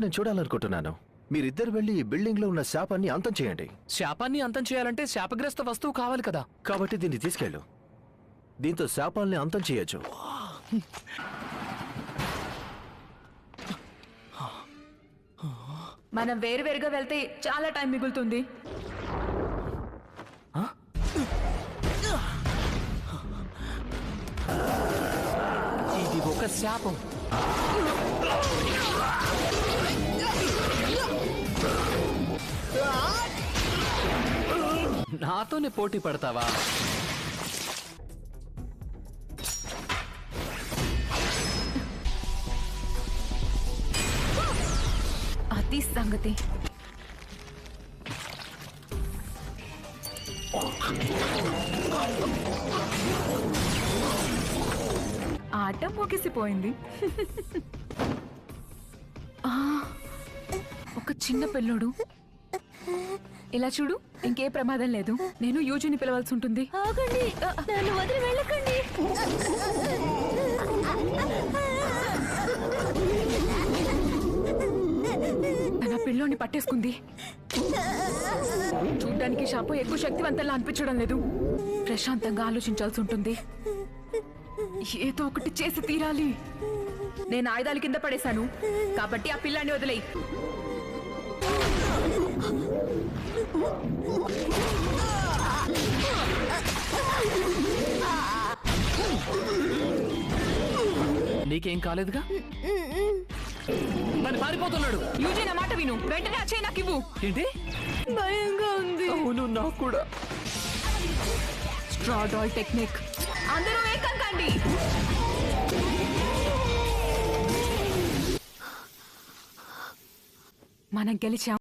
నేను చూడాలనుకుంటున్నాను. మీరిద్దరు వెళ్ళి ఈ బిల్డింగ్ లో ఉన్న శాపాన్ని అంతం చేయండి. శాపాన్ని అంతం చేయాలంటే శాపగ్రస్త వస్తువు కావాలి కదా. కాబట్టి దీన్ని తీసుకెళ్ళు. దీంతో శాపాల్ని అంతం చేయొచ్చు. మనం వేరువేరుగా వెళ్తే చాలా టైం మిగులుతుంది. ఇది ఒక శాపం. నాతోనే పోటీ పడతావా? అది సంగతి. ఆట ముగిసిపోయింది. ఒక చిన్న పిల్లోడు. ఇలా చూడు, ఇంకే ప్రమాదం లేదు. నేను యూజీని పిలవాల్సి ఉంటుంది. ఆగండి, నన్ను వదిలి వెళ్ళకండి. తన పిల్లోని పట్టేసుకుంది. చూడ్డానికి శాపం ఎక్కువ శక్తివంతంగా అనిపించడం లేదు. ప్రశాంతంగా ఆలోచించాల్సి ఉంటుంది. ఏదో ఒకటి చేసి తీరాలి. నేను ఆయుధాల కింద పడేశాను కాబట్టి ఆ పిల్లాన్ని వదిలేయి. నీకేం కాలేదుగా? మరి పారిపోతున్నాడు. యూజీ నా మాట విను. వెంటనే ఆ చేయి నాకు ఇవ్వు. ఏంటి? భయంగా ఉంది. అవును, నాకు కూడా. Straw doll technique. అందరూ ఏకం కండి. మనం గెలిచాం.